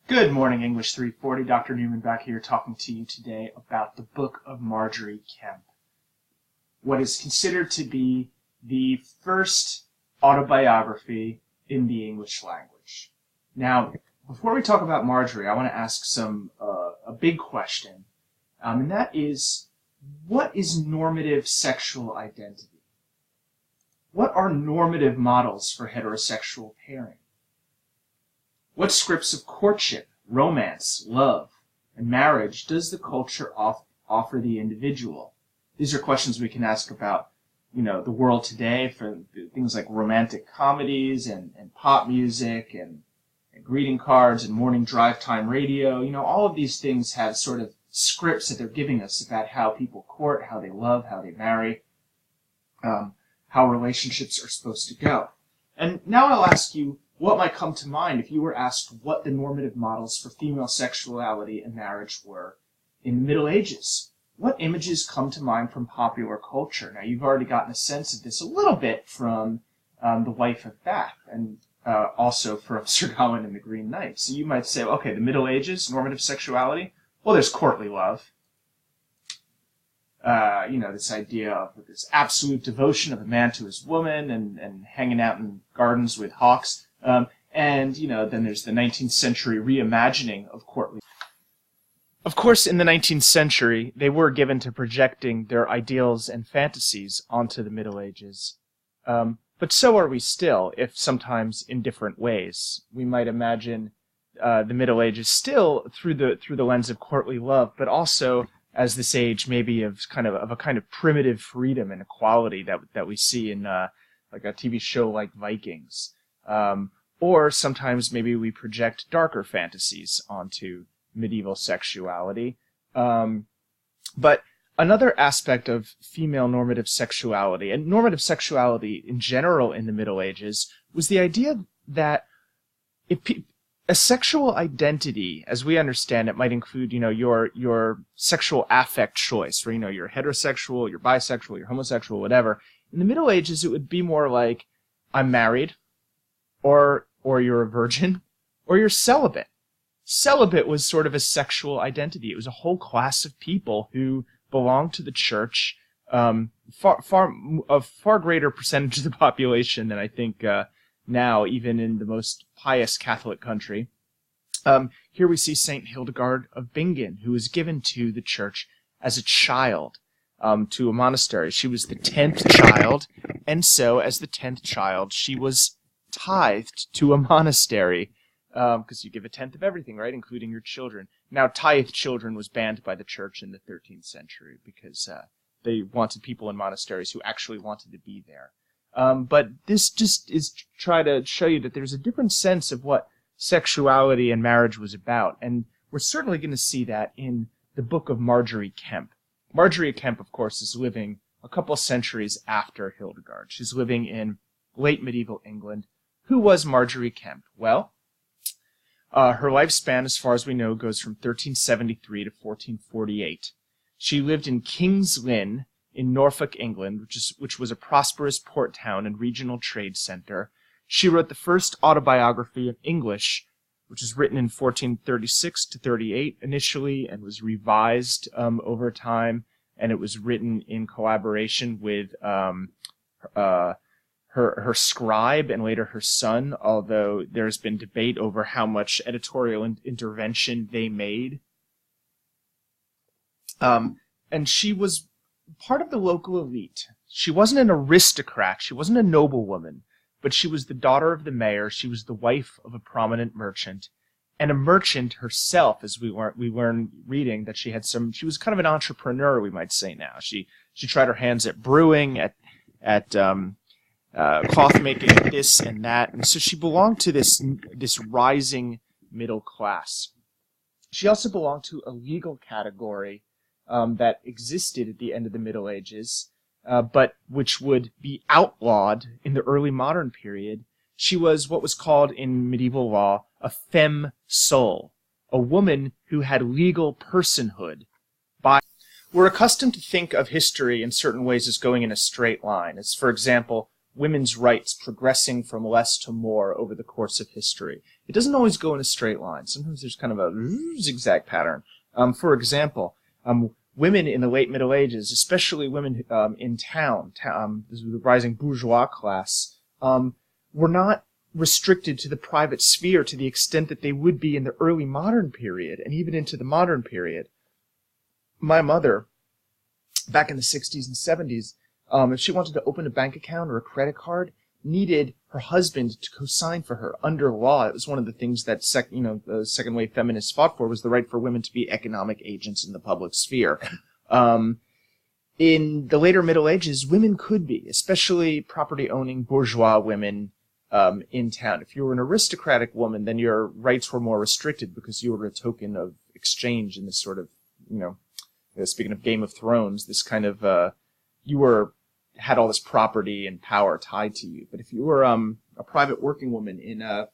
Good morning, English 340. Dr. Newman back here talking to you today about the book of Marjorie Kempe, what is considered to be the first autobiography in the English language. Now, before we talk about Marjorie, I want to ask a big question, and that is, what is normative sexual identity? What are normative models for heterosexual pairing? What scripts of courtship, romance, love, and marriage does the culture offer the individual? These are questions we can ask about, the world today for things like romantic comedies and pop music and greeting cards and morning drive time radio. All of these things have sort of scripts that they're giving us about how people court, how they love, how they marry, how relationships are supposed to go. And now I'll ask you, what might come to mind if you were asked what the normative models for female sexuality and marriage were in the Middle Ages? What images come to mind from popular culture? Now, you've already gotten a sense of this a little bit from The Wife of Bath and also from Sir Gawain and the Green Knight. So you might say, okay, the Middle Ages, normative sexuality, well, there's courtly love. This idea of this absolute devotion of a man to his woman and hanging out in gardens with hawks. Then there's the 19th century reimagining of courtly. Of course, in the 19th century, they were given to projecting their ideals and fantasies onto the Middle Ages. But so are we still, if sometimes in different ways. We might imagine the Middle Ages still through the lens of courtly love, but also as this age maybe of a kind of primitive freedom and equality that we see in like a TV show like Vikings. Or sometimes maybe we project darker fantasies onto medieval sexuality. But another aspect of female normative sexuality, and normative sexuality in general in the Middle Ages, was the idea that a sexual identity, as we understand it, might include, your sexual affect choice, where, you're heterosexual, you're bisexual, you're homosexual, whatever. In the Middle Ages, it would be more like, I'm married, or you're a virgin, or you're celibate. Celibate was sort of a sexual identity. It was a whole class of people who belonged to the church, a far greater percentage of the population than I think now, even in the most pious Catholic country. Here we see Saint Hildegard of Bingen, who was given to the church as a child, to a monastery. She was the 10th child, and so as the 10th child, she was tithed to a monastery, because you give a tenth of everything, right, including your children. Now, tithed children was banned by the church in the 13th century because they wanted people in monasteries who actually wanted to be there. But this just is try to show you that there's a different sense of what sexuality and marriage was about, and we're certainly going to see that in the book of Margery Kempe. Marjorie Kempe, of course, is living a couple centuries after Hildegard. She's living in late medieval England. Who was Margery Kempe? Well, her lifespan, as far as we know, goes from 1373 to 1448. She lived in King's Lynn in Norfolk, England, which was a prosperous port town and regional trade center. She wrote the first autobiography of English, which was written in 1436 to 38 initially and was revised over time, and it was written in collaboration with her scribe and later her son, although there's been debate over how much editorial intervention they made. And she was part of the local elite. She wasn't an aristocrat, she wasn't a noblewoman, but she was the daughter of the mayor, she was the wife of a prominent merchant, and a merchant herself, as we learned reading that she was kind of an entrepreneur, we might say now. She tried her hands at brewing, at cloth making, this and that, and so she belonged to this rising middle class. She also belonged to a legal category that existed at the end of the Middle Ages, but which would be outlawed in the early modern period. She was what was called in medieval law a femme sole, a woman who had legal personhood. We're accustomed to think of history in certain ways as going in a straight line, as, for example, women's rights progressing from less to more over the course of history. It doesn't always go in a straight line. Sometimes there's kind of a zigzag pattern. For example, women in the late Middle Ages, especially women in town, this was the rising bourgeois class, were not restricted to the private sphere to the extent that they would be in the early modern period and even into the modern period. My mother, back in the 60s and 70s, if she wanted to open a bank account or a credit card, needed her husband to co-sign for her under law. It was one of the things that the second wave feminists fought for, was the right for women to be economic agents in the public sphere. In the later Middle Ages, women could be, especially property-owning bourgeois women in town. If you were an aristocratic woman, then your rights were more restricted because you were a token of exchange in this sort of, speaking of Game of Thrones, this kind of, had all this property and power tied to you. But if you were a private working woman in a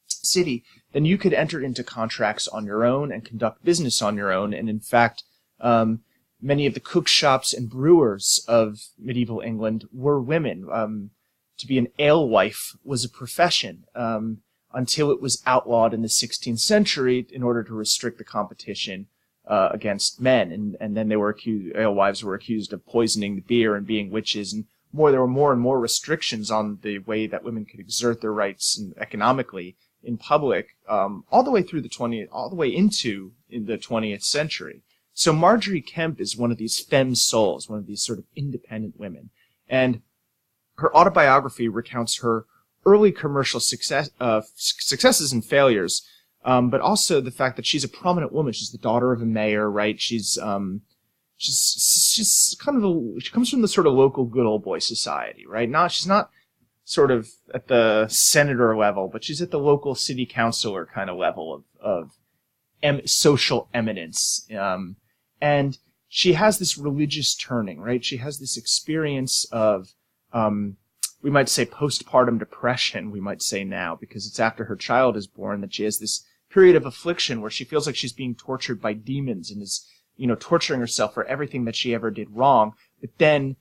city, then you could enter into contracts on your own and conduct business on your own. And in fact, many of the cook shops and brewers of medieval England were women. To be an alewife was a profession until it was outlawed in the 16th century in order to restrict the competition against men, and then alewives were accused of poisoning the beer and being witches, and there were more and more restrictions on the way that women could exert their rights economically in public, all the way through all the way into the 20th century. So Marjorie Kempe is one of these femme souls, one of these sort of independent women, and her autobiography recounts her early commercial successes and failures, but also the fact that she's a prominent woman. She's the daughter of a mayor, right? She's kind of she comes from the sort of local good old boy society, right? She's not sort of at the senator level, but she's at the local city councilor kind of level of social eminence. And she has this religious turning, right? She has this experience of, we might say postpartum depression, we might say now, because it's after her child is born that she has this period of affliction where she feels like she's being tortured by demons and is, torturing herself for everything that she ever did wrong. But then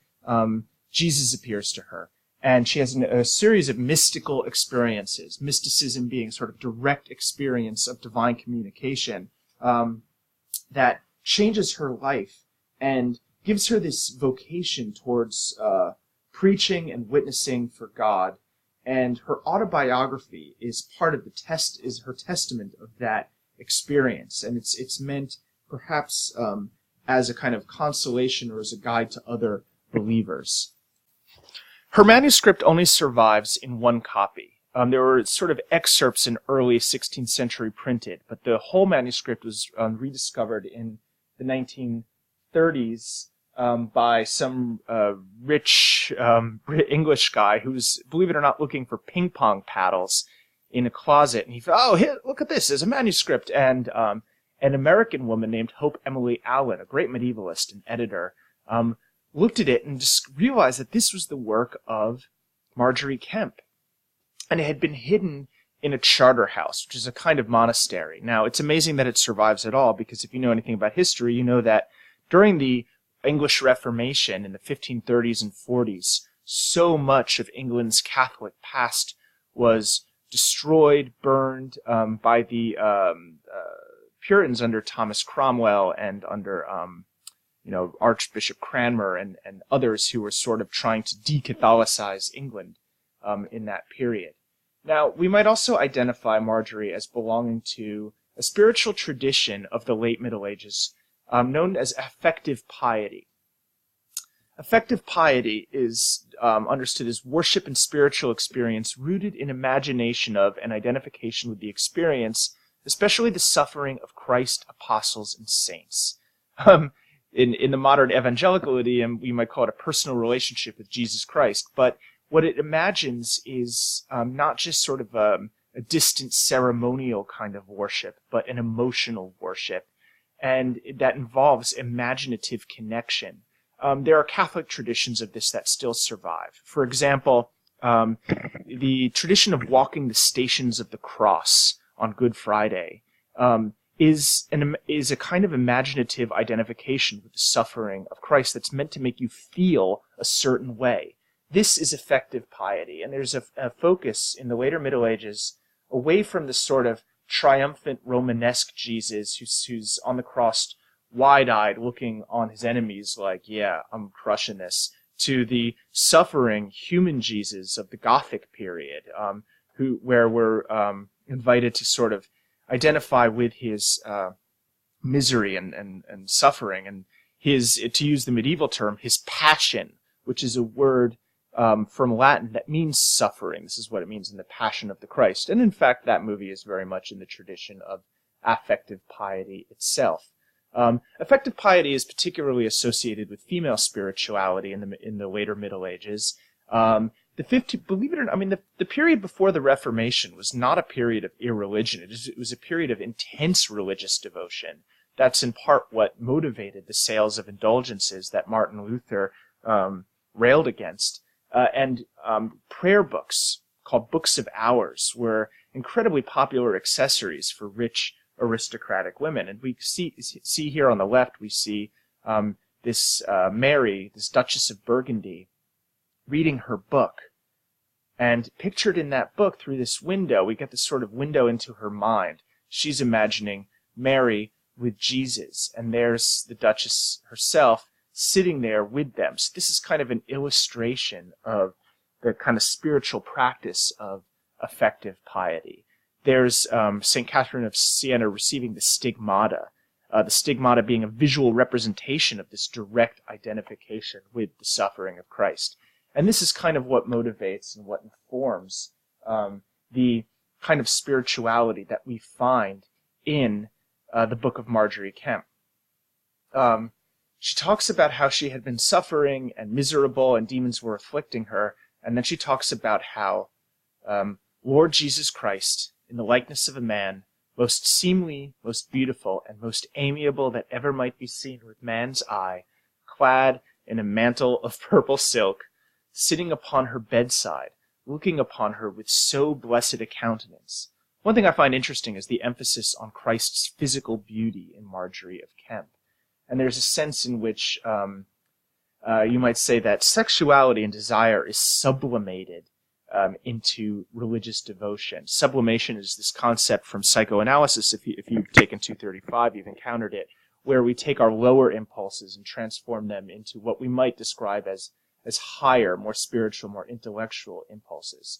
Jesus appears to her, and she has a series of mystical experiences, mysticism being sort of direct experience of divine communication, that changes her life and gives her this vocation towards preaching and witnessing for God. And her autobiography is part of is her testament of that experience. And it's meant perhaps as a kind of consolation or as a guide to other believers. Her manuscript only survives in one copy. There were sort of excerpts in early 16th century printed, but the whole manuscript was rediscovered in the 1930s by some rich English guy who's, believe it or not, looking for ping pong paddles in a closet. And he thought, here, look at this, there's a manuscript. And an American woman named Hope Emily Allen, a great medievalist and editor, looked at it and just realized that this was the work of Marjorie Kempe. And it had been hidden in a charter house, which is a kind of monastery. Now, it's amazing that it survives at all, because if you know anything about history, you know that during the English Reformation in the 1530s and 40s, so much of England's Catholic past was destroyed, burned by the Puritans under Thomas Cromwell and under Archbishop Cranmer and others who were sort of trying to de-Catholicize England in that period. Now, we might also identify Marjorie as belonging to a spiritual tradition of the late Middle Ages known as affective piety. Affective piety is understood as worship and spiritual experience rooted in imagination of and identification with the experience, especially the suffering of Christ, apostles, and saints. In the modern evangelical idiom, we might call it a personal relationship with Jesus Christ, but what it imagines is not just sort of a distant ceremonial kind of worship, but an emotional worship, and that involves imaginative connection. There are Catholic traditions of this that still survive. For example, the tradition of walking the stations of the cross on Good Friday is a kind of imaginative identification with the suffering of Christ that's meant to make you feel a certain way. this is affective piety. And there's a focus in the later Middle Ages away from the sort of triumphant Romanesque Jesus who's on the cross wide-eyed looking on his enemies like, yeah, I'm crushing this, to the suffering human Jesus of the Gothic period, where we're invited to sort of identify with his misery and suffering, and his, to use the medieval term, his passion, which is a word from Latin that means suffering. This is what it means in The Passion of the Christ. And in fact, that movie is very much in the tradition of affective piety itself. Affective piety is particularly associated with female spirituality in the later Middle Ages. Believe it or not, I mean, the period before the Reformation was not a period of irreligion. It was a period of intense religious devotion. That's in part what motivated the sales of indulgences that Martin Luther railed against. And prayer books called Books of Hours were incredibly popular accessories for rich aristocratic women. And we see here on the left, we see this Mary, this Duchess of Burgundy, reading her book. And pictured in that book through this window, we get this sort of window into her mind. She's imagining Mary with Jesus, and there's the Duchess herself sitting there with them. So this is kind of an illustration of the kind of spiritual practice of affective piety. There's St. Catherine of Siena receiving the stigmata being a visual representation of this direct identification with the suffering of Christ. And this is kind of what motivates and what informs the kind of spirituality that we find in the book of Marjorie Kempe. She talks about how she had been suffering and miserable and demons were afflicting her, and then she talks about how Lord Jesus Christ, in the likeness of a man, most seemly, most beautiful, and most amiable that ever might be seen with man's eye, clad in a mantle of purple silk, sitting upon her bedside, looking upon her with so blessed a countenance. One thing I find interesting is the emphasis on Christ's physical beauty in Margery of Kempe. And there's a sense in which you might say that sexuality and desire is sublimated into religious devotion. Sublimation is this concept from psychoanalysis. If you've taken 235, you've encountered it, where we take our lower impulses and transform them into what we might describe as higher, more spiritual, more intellectual impulses.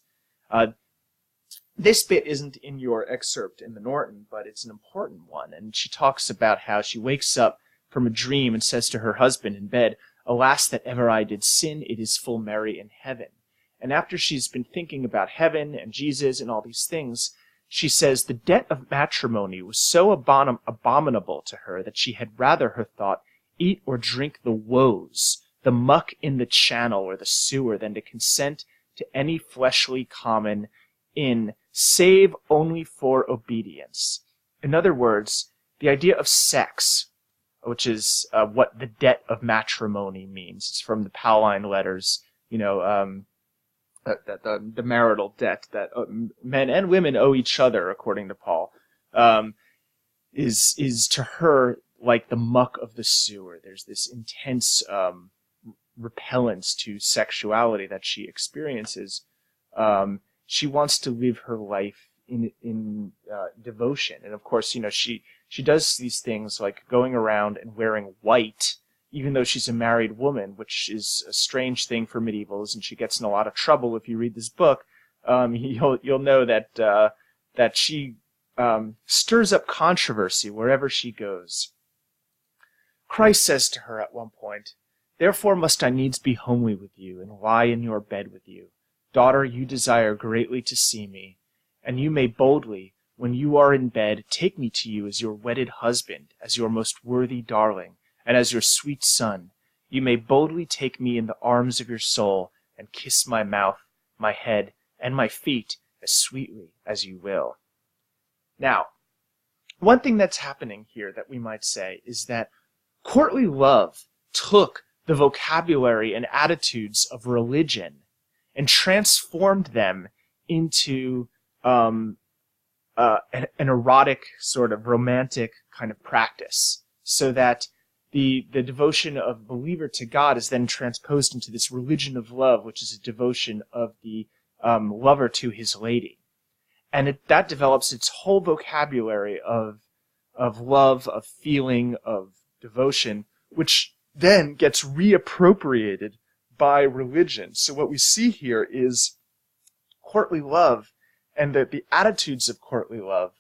This bit isn't in your excerpt in the Norton, but it's an important one. And she talks about how she wakes up from a dream and says to her husband in bed, "Alas, that ever I did sin, it is full merry in heaven." And after she's been thinking about heaven and Jesus and all these things, she says the debt of matrimony was so abominable to her that she had rather, her thought, eat or drink the woes, the muck in the channel or the sewer, than to consent to any fleshly common in, save only for obedience. In other words, the idea of sex, which is what the debt of matrimony means. It's from the Pauline letters, the marital debt that men and women owe each other, according to Paul, is to her like the muck of the sewer. There's this intense repellence to sexuality that she experiences. She wants to live her life in devotion, and of course, she does these things like going around and wearing white, even though she's a married woman, which is a strange thing for medievals, and she gets in a lot of trouble if you read this book. You'll know that she stirs up controversy wherever she goes. Christ says to her at one point, "Therefore must I needs be homely with you, and lie in your bed with you. Daughter, you desire greatly to see me, and you may boldly, when you are in bed, take me to you as your wedded husband, as your most worthy darling, and as your sweet son. You may boldly take me in the arms of your soul, and kiss my mouth, my head, and my feet as sweetly as you will." Now, one thing that's happening here that we might say is that courtly love took the vocabulary and attitudes of religion and transformed them into an erotic, sort of romantic kind of practice, so that the devotion of the believer to God is then transposed into this religion of love, which is a devotion of the lover to his lady. And that develops its whole vocabulary of love, of feeling, of devotion, which then gets reappropriated by religion. So what we see here is courtly love and the attitudes of courtly love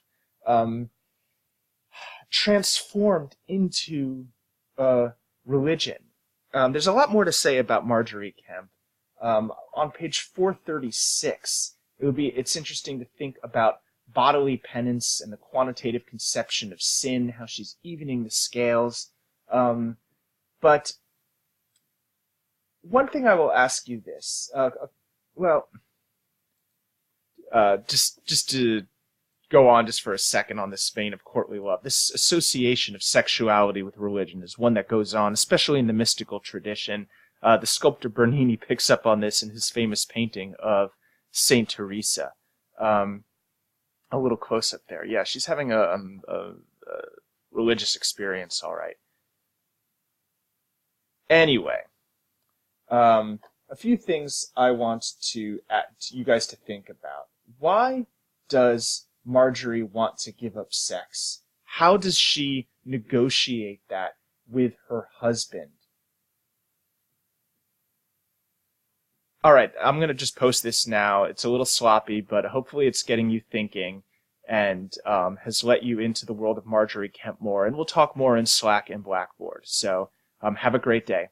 transformed into religion. There's a lot more to say about Marjorie Kempe. On page 436, it's interesting to think about bodily penance and the quantitative conception of sin, how she's evening the scales. But one thing I will ask you this, just to go on just for a second on this vein of courtly love. This association of sexuality with religion is one that goes on, especially in the mystical tradition. The sculptor Bernini picks up on this in his famous painting of Saint Teresa. A little close up there. Yeah, she's having a religious experience, all right. Anyway, a few things I want you guys to think about. Why does Marjorie want to give up sex? How does she negotiate that with her husband? All right, I'm going to just post this now. It's a little sloppy, but hopefully it's getting you thinking and has let you into the world of Marjorie Kempe more. And we'll talk more in Slack and Blackboard. So have a great day.